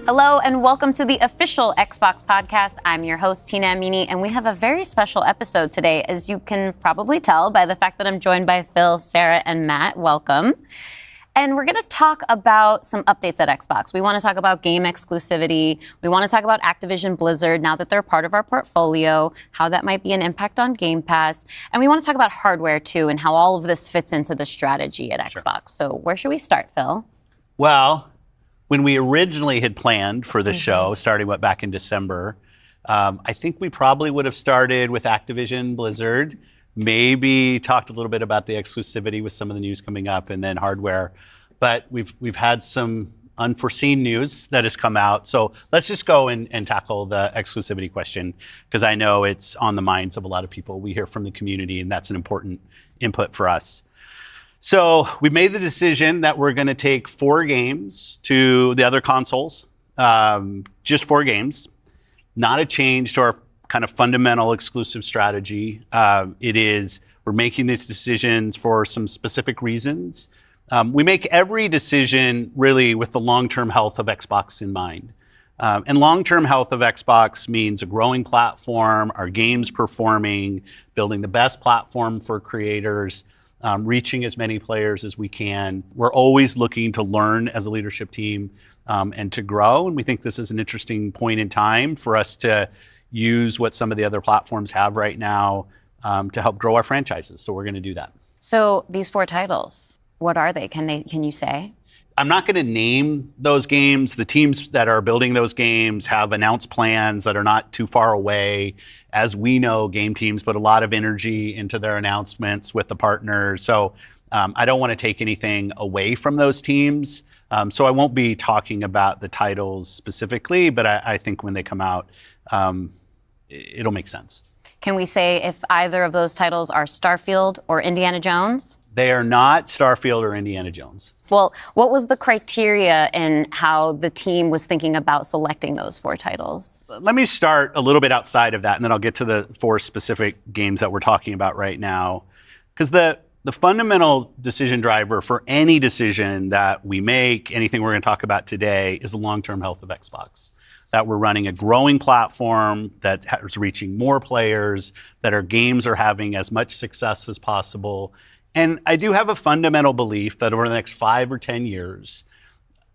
Hello and welcome to the official Xbox podcast. I'm your host, Tina Amini, and we have a very special episode today, as you can probably tell by the fact that I'm joined by Phil, Sarah, and Matt. Welcome. And we're going to talk about some updates at Xbox. We want to talk about game exclusivity. We want to talk about Activision Blizzard, now that they're part of our portfolio, how that might be an impact on Game Pass. And we want to talk about hardware, too, and how all of this fits into the strategy at Xbox. So where should we start, Phil? Well, when we originally had planned for the show, starting back in December, I think we probably would have started with Activision Blizzard, maybe talked a little bit about the exclusivity with some of the news coming up, and then hardware. But we've had some unforeseen news that has come out. So let's just go and tackle the exclusivity question, because I know it's on the minds of a lot of people. We hear from the community, and that's an important input for us. So we made the decision that we're going to take 4 games to the other consoles, just 4 games, not a change to our kind of fundamental exclusive strategy. We're making these decisions for some specific reasons. We make every decision really with the long-term health of Xbox in mind. And long-term health of Xbox means a growing platform, our games performing, building the best platform for creators, reaching as many players as we can. We're always looking to learn as a leadership team and to grow. And we think this is an interesting point in time for us to use what some of the other platforms have right now to help grow our franchises. So we're going to do that. So these 4 titles, what are they? Can you say? I'm not going to name those games. The teams that are building those games have announced plans that are not too far away. As we know, game teams put a lot of energy into their announcements with the partners. So I don't want to take anything away from those teams. So I won't be talking about the titles specifically, but I think when they come out, it'll make sense. Can we say if either of those titles are Starfield or Indiana Jones? They are not Starfield or Indiana Jones. Well, what was the criteria in how the team was thinking about selecting those 4 titles? Let me start a little bit outside of that, and then I'll get to the 4 specific games that we're talking about right now. Because the fundamental decision driver for any decision that we make, anything we're going to talk about today, is the long-term health of Xbox. That we're running a growing platform that is reaching more players, that our games are having as much success as possible. And I do have a fundamental belief that over the next 5 or 10 years,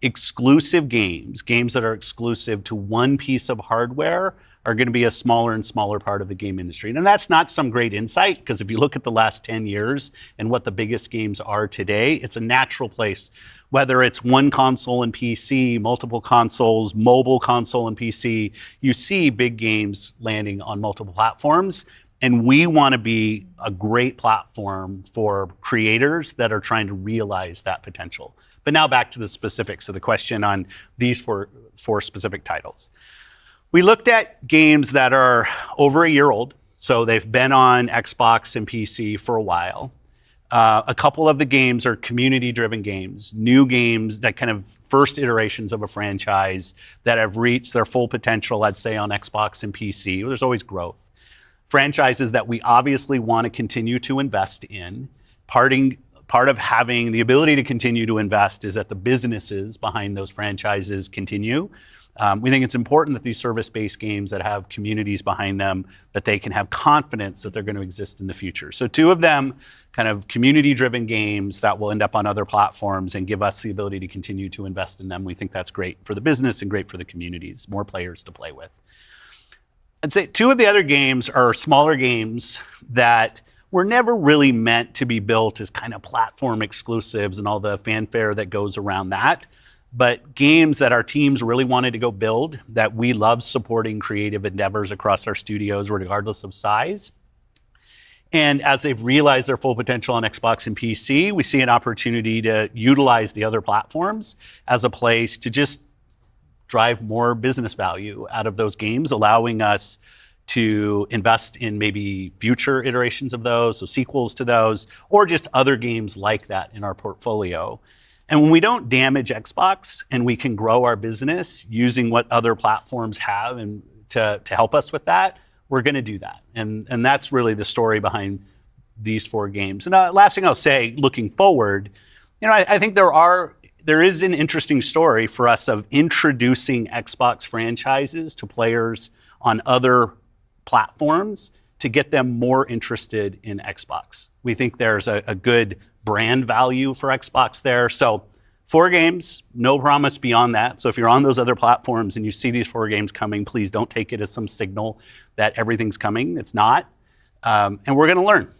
exclusive games that are exclusive to one piece of hardware, are going to be a smaller and smaller part of the game industry. And that's not some great insight, because if you look at the last 10 years and what the biggest games are today, it's a natural place. Whether it's one console and PC, multiple consoles, mobile console and PC, you see big games landing on multiple platforms. And we want to be a great platform for creators that are trying to realize that potential. But now back to the specifics of the question on these four specific titles. We looked at games that are over a year old, so they've been on Xbox and PC for a while. A couple of the games are community-driven games, new games, that kind of first iterations of a franchise that have reached their full potential, I'd say, on Xbox and PC. There's always growth. Franchises that we obviously want to continue to invest in. Part of having the ability to continue to invest is that the businesses behind those franchises continue. We think it's important that these service-based games that have communities behind them, that they can have confidence that they're going to exist in the future. So 2 of them, kind of community-driven games that will end up on other platforms and give us the ability to continue to invest in them. We think that's great for the business and great for the communities, more players to play with. I'd say 2 of the other games are smaller games that were never really meant to be built as kind of platform exclusives and all the fanfare that goes around that, but games that our teams really wanted to go build, that we love supporting creative endeavors across our studios, regardless of size. And as they've realized their full potential on Xbox and PC, we see an opportunity to utilize the other platforms as a place to just drive more business value out of those games, allowing us to invest in maybe future iterations of those, so sequels to those, or just other games like that in our portfolio. And when we don't damage Xbox and we can grow our business using what other platforms have and to help us with that, we're going to do that. And that's really the story behind these 4 games. And last thing I'll say, looking forward, I think there are there is an interesting story for us of introducing Xbox franchises to players on other platforms to get them more interested in Xbox. We think there's a good brand value for Xbox there. So 4 games, no promise beyond that. So if you're on those other platforms and you see these 4 games coming, please don't take it as some signal that everything's coming. It's not. And we're going to learn.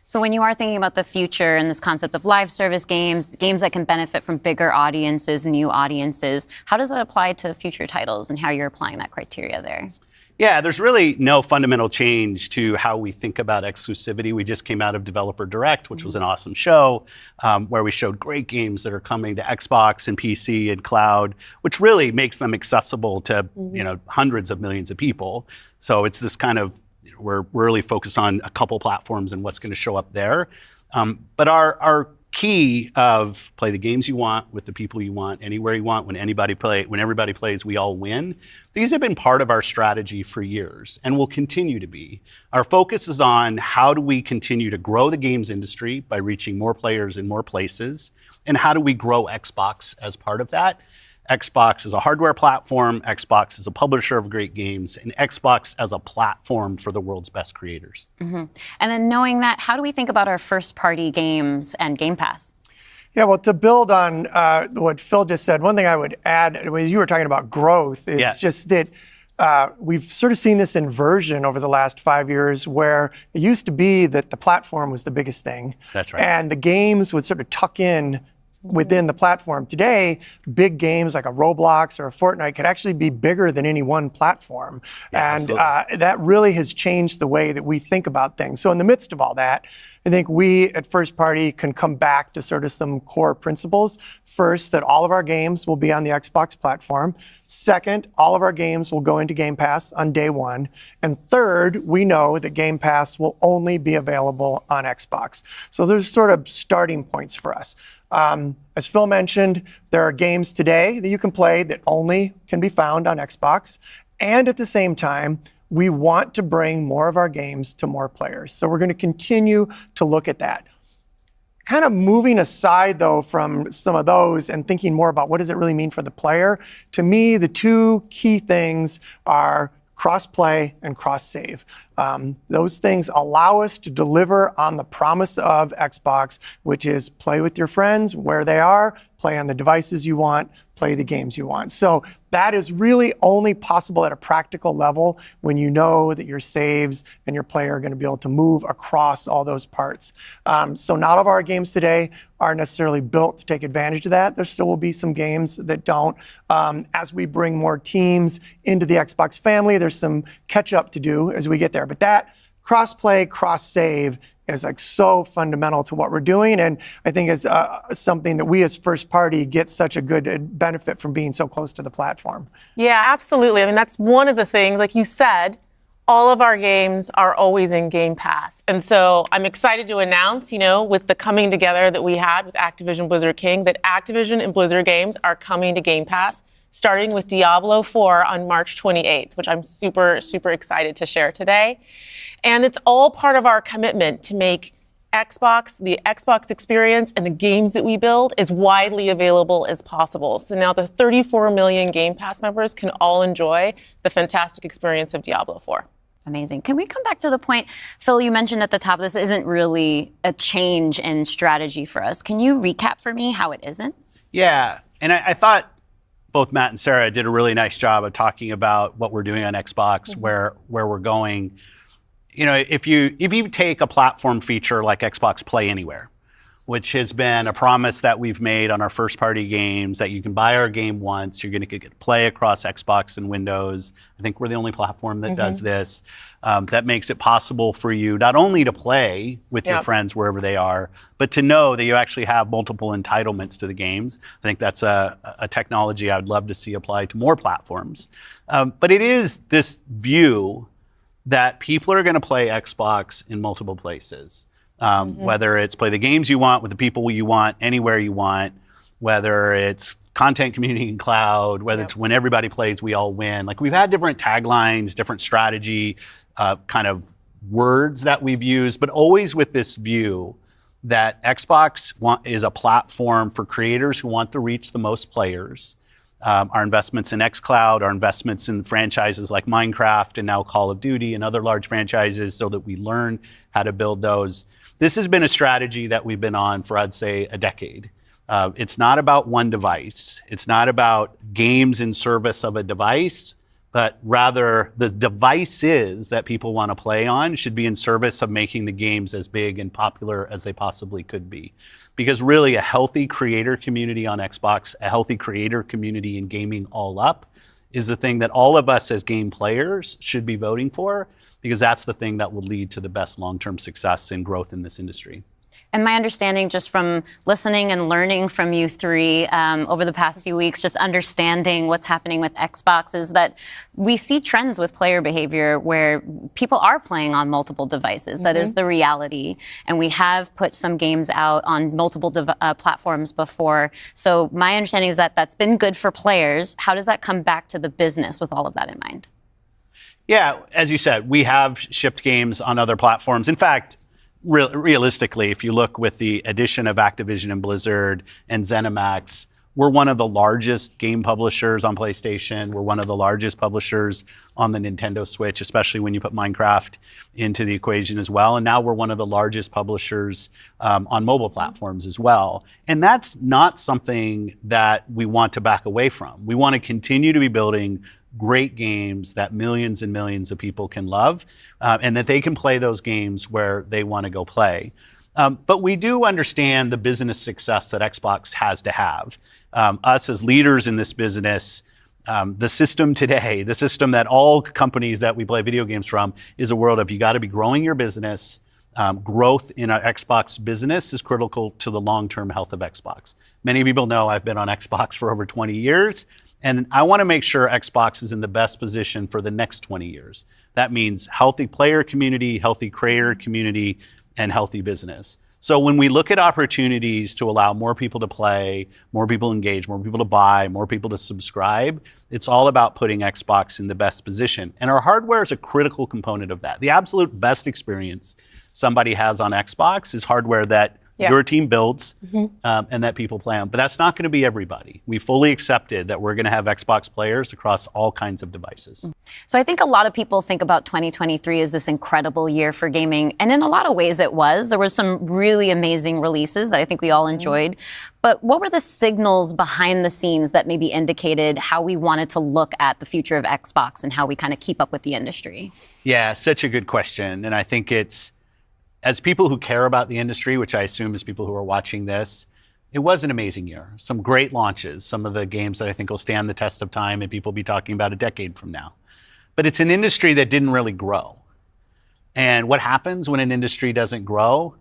So when you are thinking about the future and this concept of live service games, games that can benefit from bigger audiences, new audiences, how does that apply to future titles and how you're applying that criteria there? Yeah, there's really no fundamental change to how we think about exclusivity. We just came out of Developer Direct, which was an awesome show, where we showed great games that are coming to Xbox and PC and cloud, which really makes them accessible to hundreds of millions of people. So it's this kind of, we're really focused on a couple platforms and what's going to show up there. But our key of play the games you want with the people you want, anywhere you want, when everybody plays, we all win. These have been part of our strategy for years and will continue to be. Our focus is on how do we continue to grow the games industry by reaching more players in more places, and how do we grow Xbox as part of that. Xbox is a hardware platform, Xbox is a publisher of great games, and Xbox as a platform for the world's best creators. And then knowing that, how do we think about our first-party games and Game Pass? Yeah, well, to build on what Phil just said, one thing I would add, as you were talking about growth, is just that we've sort of seen this inversion over the last 5 years where it used to be that the platform was the biggest thing. That's right. And the games would sort of tuck in within the platform. Today, big games like a Roblox or a Fortnite could actually be bigger than any one platform. Yeah, and that really has changed the way that we think about things. So in the midst of all that, I think we at First Party can come back to sort of some core principles. First, that all of our games will be on the Xbox platform. Second, all of our games will go into Game Pass on day one. And third, we know that Game Pass will only be available on Xbox. So there's sort of starting points for us. As Phil mentioned, there are games today that you can play that only can be found on Xbox. And at the same time, we want to bring more of our games to more players. So we're going to continue to look at that. Kind of moving aside, though, from some of those and thinking more about what does it really mean for the player, to me, the 2 key things are cross-play and cross-save. Those things allow us to deliver on the promise of Xbox, which is play with your friends where they are, play on the devices you want, play the games you want. So that is really only possible at a practical level when you know that your saves and your player are going to be able to move across all those parts. So not all of our games today are necessarily built to take advantage of that. There still will be some games that don't. As we bring more teams into the Xbox family, there's some catch up to do as we get there. But that cross-play, cross-save is like so fundamental to what we're doing, and I think is something that we as First Party get such a good benefit from being so close to the platform. Yeah, absolutely. I mean, that's one of the things, like you said, all of our games are always in Game Pass. And so I'm excited to announce, with the coming together that we had with Activision Blizzard King, that Activision and Blizzard games are coming to Game Pass, starting with Diablo 4 on March 28th, which I'm super, super excited to share today. And it's all part of our commitment to make Xbox, the Xbox experience, and the games that we build as widely available as possible. So now the 34 million Game Pass members can all enjoy the fantastic experience of Diablo 4. Amazing. Can we come back to the point, Phil, you mentioned at the top, this isn't really a change in strategy for us. Can you recap for me how it isn't? Yeah, and I thought both Matt and Sarah did a really nice job of talking about what we're doing on Xbox, where we're going. If you take a platform feature like Xbox Play Anywhere, which has been a promise that we've made on our first-party games, that you can buy our game once, you're going to get play across Xbox and Windows. I think we're the only platform that does this. That makes it possible for you not only to play with your friends wherever they are, but to know that you actually have multiple entitlements to the games. I think that's a technology I would love to see applied to more platforms. But it is this view that people are going to play Xbox in multiple places. Whether it's play the games you want with the people you want, anywhere you want, whether it's content, community, and cloud, whether it's when everybody plays, we all win. Like, we've had different taglines, different strategy kind of words that we've used, but always with this view that Xbox is a platform for creators who want to reach the most players. Our investments in xCloud, our investments in franchises like Minecraft and now Call of Duty and other large franchises so that we learn how to build those. This has been a strategy that we've been on for, I'd say, a decade. It's not about one device. It's not about games in service of a device, but rather the devices that people want to play on should be in service of making the games as big and popular as they possibly could be. Because really a healthy creator community on Xbox, a healthy creator community in gaming all up is the thing that all of us as game players should be voting for, because that's the thing that will lead to the best long-term success and growth in this industry. And my understanding, just from listening and learning from you three over the past few weeks, just understanding what's happening with Xbox, is that we see trends with player behavior where people are playing on multiple devices. That is the reality. And we have put some games out on multiple platforms before. So my understanding is that that's been good for players. How does that come back to the business with all of that in mind? Yeah, as you said, we have shipped games on other platforms. In fact, realistically, if you look with the addition of Activision and Blizzard and ZeniMax, we're one of the largest game publishers on PlayStation. We're one of the largest publishers on the Nintendo Switch, especially when you put Minecraft into the equation as well. And now we're one of the largest publishers on mobile platforms as well. And that's not something that we want to back away from. We want to continue to be building great games that millions and millions of people can love, and that they can play those games where they want to go play. But we do understand the business success that Xbox has to have. Us as leaders in this business, the system today, the system that all companies that we play video games from, is a world of you got to be growing your business. Growth in our Xbox business is critical to the long-term health of Xbox. Many people know I've been on Xbox for over 20 years. And I want to make sure Xbox is in the best position for the next 20 years. That means healthy player community, healthy creator community, and healthy business. So when we look at opportunities to allow more people to play, more people engage, more people to buy, more people to subscribe, it's all about putting Xbox in the best position. And our hardware is a critical component of that. The absolute best experience somebody has on Xbox is hardware that your team builds and that people play on. But that's not going to be everybody. We fully accepted that we're going to have Xbox players across all kinds of devices. So I think a lot of people think about 2023 as this incredible year for gaming. And in a lot of ways it was. There was some really amazing releases that I think we all enjoyed. But what were the signals behind the scenes that maybe indicated how we wanted to look at the future of Xbox and how we kind of keep up with the industry? Yeah, such a good question. And I think it's, as people who care about the industry, which I assume is people who are watching this, it was an amazing year. Some great launches, some of the games that I think will stand the test of time and people will be talking about a decade from now. But it's an industry that didn't really grow. And what happens when an industry doesn't grow?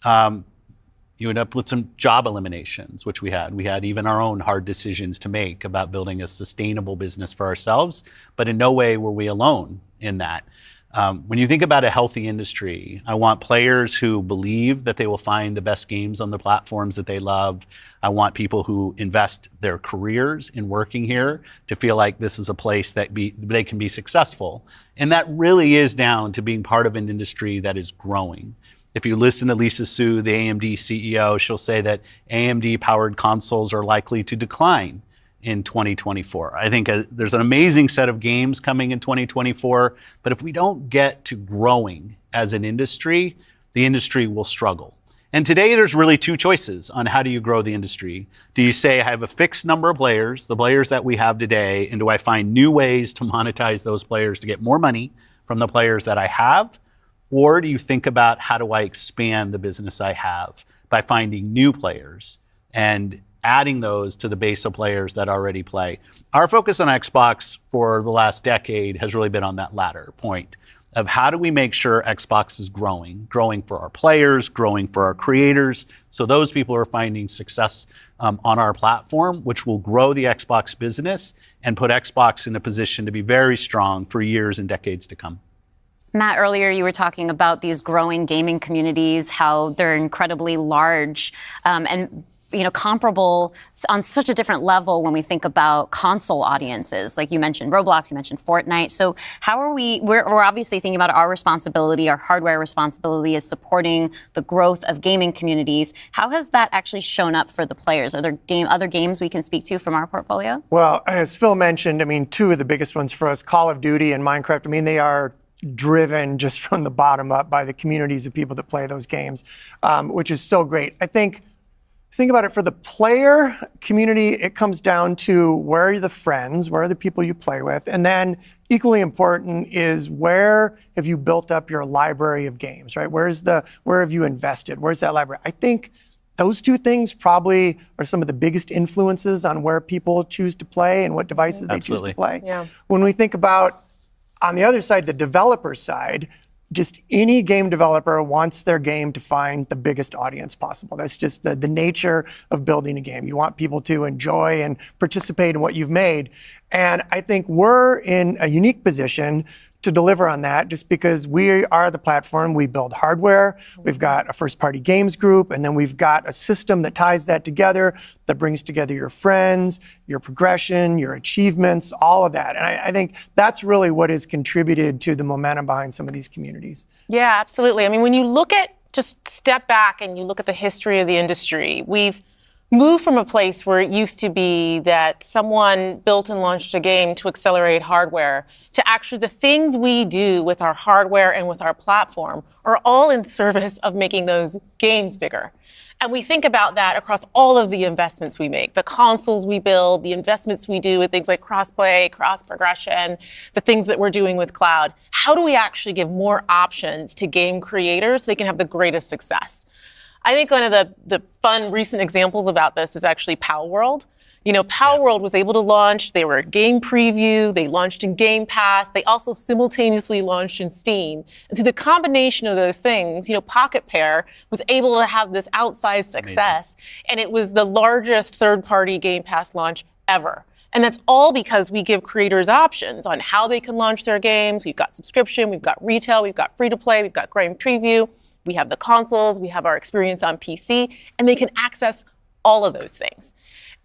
You end up with some job eliminations, which we had. We had even our own hard decisions to make about building a sustainable business for ourselves, but in no way were we alone in that. When you think about a healthy industry, I want players who believe that they will find the best games on the platforms that they love. I want people who invest their careers in working here to feel like this is a place that they can be successful. And that really is down to being part of an industry that is growing. If you listen to Lisa Su, the AMD CEO, she'll say that AMD-powered consoles are likely to decline in 2024. I think there's an amazing set of games coming in 2024, but if we don't get to growing as an industry, the industry will struggle. And today there's really two choices on how do you grow the industry. Do you say I have a fixed number of players, the players that we have today, and do I find new ways to monetize those players to get more money from the players that I have? Or do you think about how do I expand the business I have by finding new players and adding those to the base of players that already play? Our focus on Xbox for the last decade has really been on that latter point of how do we make sure Xbox is growing for our players, growing for our creators, so those people are finding success on our platform, which will grow the Xbox business and put Xbox in a position to be very strong for years and decades to come. Matt, earlier you were talking about these growing gaming communities, how they're incredibly large, and comparable on such a different level when we think about console audiences. Like you mentioned Roblox, you mentioned Fortnite. So how are we're obviously thinking about our responsibility, our hardware responsibility is supporting the growth of gaming communities. How has that actually shown up for the players? Are there other games we can speak to from our portfolio? Well, as Phil mentioned, two of the biggest ones for us, Call of Duty and Minecraft, they are driven just from the bottom up by the communities of people that play those games, which is so great. I think about it for the player community, it comes down to where are the friends, where are the people you play with, and then equally important is where have you built up your library of games, right? Where have you invested? Where's that library? I think those two things probably are some of the biggest influences on where people choose to play and what devices they choose to play. Yeah. When we think about, on the other side, the developer side, just any game developer wants their game to find the biggest audience possible. That's just the nature of building a game. You want people to enjoy and participate in what you've made. And I think we're in a unique position to deliver on that just because we are the platform. We build hardware, we've got a first-party games group, and then we've got a system that ties that together, that brings together your friends, your progression, your achievements, all of that. And I think that's really what has contributed to the momentum behind some of these communities. Yeah, absolutely. When you look at, just step back and you look at the history of the industry, we've moved from a place where it used to be that someone built and launched a game to accelerate hardware to actually the things we do with our hardware and with our platform are all in service of making those games bigger. And we think about that across all of the investments we make, the consoles we build, the investments we do with things like cross-play, cross-progression, the things that we're doing with cloud. How do we actually give more options to game creators so they can have the greatest success? I think one of the fun recent examples about this is actually Palworld. Palworld was able to launch, they were a game preview, they launched in Game Pass, they also simultaneously launched in Steam. And through the combination of those things, Pocket Pair was able to have this outsized success, and it was the largest third-party Game Pass launch ever. And that's all because we give creators options on how they can launch their games. We've got subscription, we've got retail, we've got free-to-play, we've got game preview. We have the consoles, we have our experience on PC, and they can access all of those things.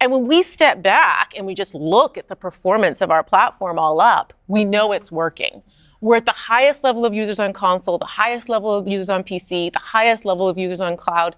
And when we step back and we just look at the performance of our platform all up, we know it's working. We're at the highest level of users on console, the highest level of users on PC, the highest level of users on cloud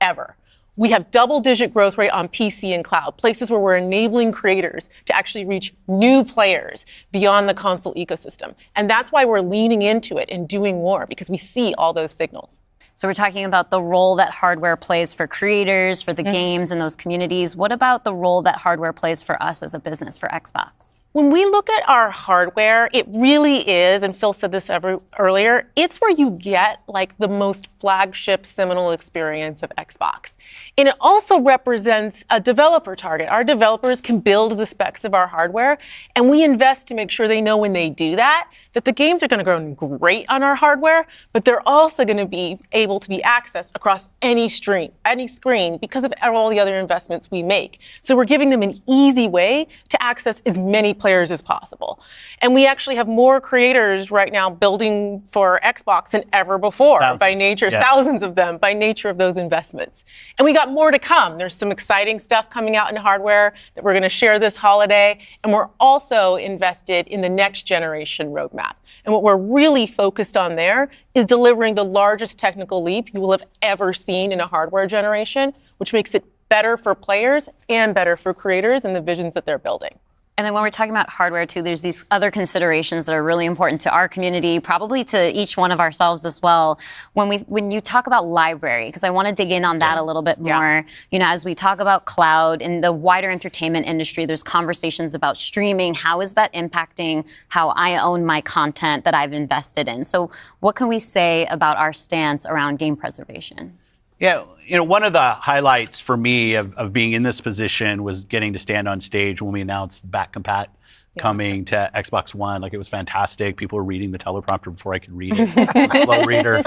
ever. We have double-digit growth rate on PC and cloud, places where we're enabling creators to actually reach new players beyond the console ecosystem. And that's why we're leaning into it and doing more, because we see all those signals. So we're talking about the role that hardware plays for creators, for the games and those communities. What about the role that hardware plays for us as a business, for Xbox? When we look at our hardware, it really is, and Phil said this earlier, it's where you get the most flagship seminal experience of Xbox. And it also represents a developer target. Our developers can build the specs of our hardware, and we invest to make sure they know when they do that the games are going to run great on our hardware, but they're also going to be able to be accessed across any screen because of all the other investments we make. So we're giving them an easy way to access as many players as possible. And we actually have more creators right now building for Xbox than ever before thousands of them by nature of those investments. And we got more to come. There's some exciting stuff coming out in hardware that we're going to share this holiday. And we're also invested in the next generation roadmap. And what we're really focused on there is delivering the largest technical leap you will have ever seen in a hardware generation, which makes it better for players and better for creators and the visions that they're building. And then when we're talking about hardware too, there's these other considerations that are really important to our community, probably to each one of ourselves as well. When you talk about library, because I want to dig in on that a little bit more. As we talk about cloud in the wider entertainment industry, there's conversations about streaming. How is that impacting how I own my content that I've invested in? So what can we say about our stance around game preservation? Yeah, one of the highlights for me of being in this position was getting to stand on stage when we announced back compat coming to Xbox One. It was fantastic. People were reading the teleprompter before I could read it. I'm a slow reader,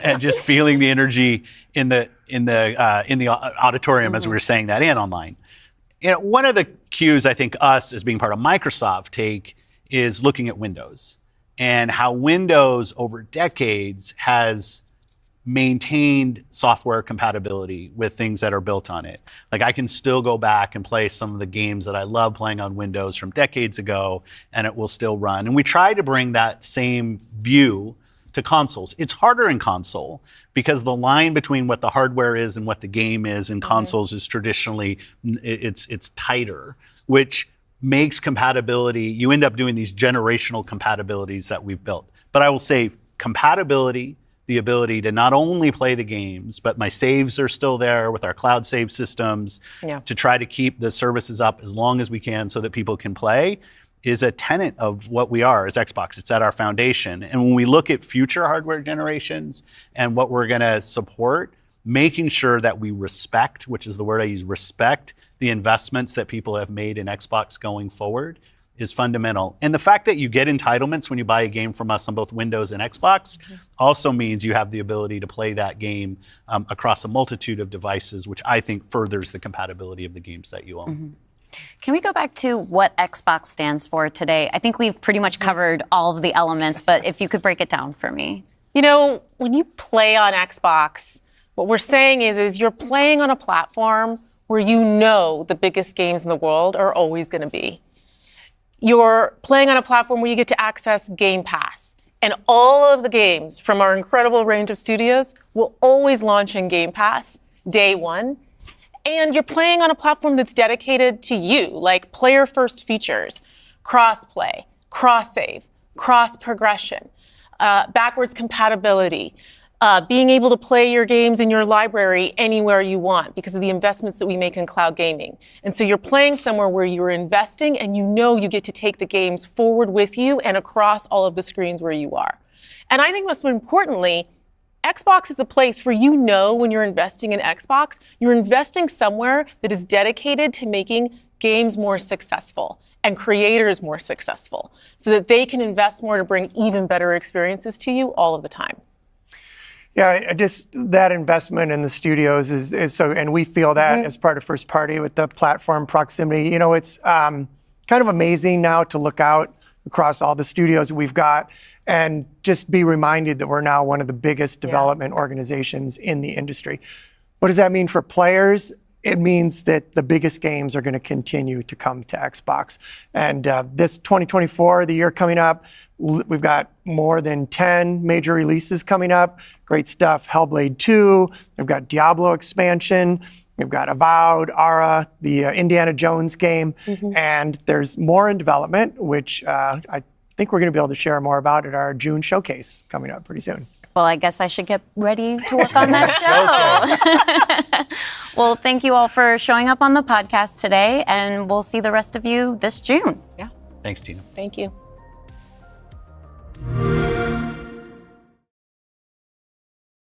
and just feeling the energy in the auditorium as we were saying that and online. One of the cues I think us as being part of Microsoft take is looking at Windows and how Windows over decades has maintained software compatibility with things that are built on it. Like I can still go back and play some of the games that I love playing on Windows from decades ago, and it will still run. And we try to bring that same view to consoles. It's harder in console because the line between what the hardware is and what the game is in consoles is traditionally, it's tighter, which makes compatibility, you end up doing these generational compatibilities that we've built. But I will say compatibility, the ability to not only play the games, but my saves are still there with our cloud save systems to try to keep the services up as long as we can so that people can play, is a tenet of what we are as Xbox. It's at our foundation. And when we look at future hardware generations and what we're going to support, making sure that we respect, which is the word I use, respect the investments that people have made in Xbox going forward is fundamental. And the fact that you get entitlements when you buy a game from us on both Windows and Xbox also means you have the ability to play that game across a multitude of devices, which I think furthers the compatibility of the games that you own. Can we go back to what Xbox stands for today? I think we've pretty much covered all of the elements, but if you could break it down for me. You know, when you play on Xbox, what we're saying is you're playing on a platform where you know the biggest games in the world are always going to be. You're playing on a platform where you get to access Game Pass. And all of the games from our incredible range of studios will always launch in Game Pass day one. And you're playing on a platform that's dedicated to you, like player-first features, cross-play, cross-save, cross-progression, backwards compatibility, being able to play your games in your library anywhere you want because of the investments that we make in cloud gaming. And so you're playing somewhere where you're investing and you know you get to take the games forward with you and across all of the screens where you are. And I think most importantly, Xbox is a place where you know when you're investing in Xbox, you're investing somewhere that is dedicated to making games more successful and creators more successful so that they can invest more to bring even better experiences to you all of the time. Yeah, just that investment in the studios is so, and we feel that as part of first party with the platform proximity. You know, it's kind of amazing now to look out across all the studios that we've got and just be reminded that we're now one of the biggest development organizations in the industry. What does that mean for players? It means that the biggest games are going to continue to come to Xbox. And this 2024, the year coming up, we've got more than 10 major releases coming up. Great stuff. Hellblade 2. We've got Diablo expansion. We've got Avowed, Ara, the Indiana Jones game. And there's more in development, which I think we're going to be able to share more about at our June showcase coming up pretty soon. Well, I guess I should get ready to work on that show. Well, thank you all for showing up on the podcast today, and we'll see the rest of you this June. Yeah. Thanks, Tina. Thank you.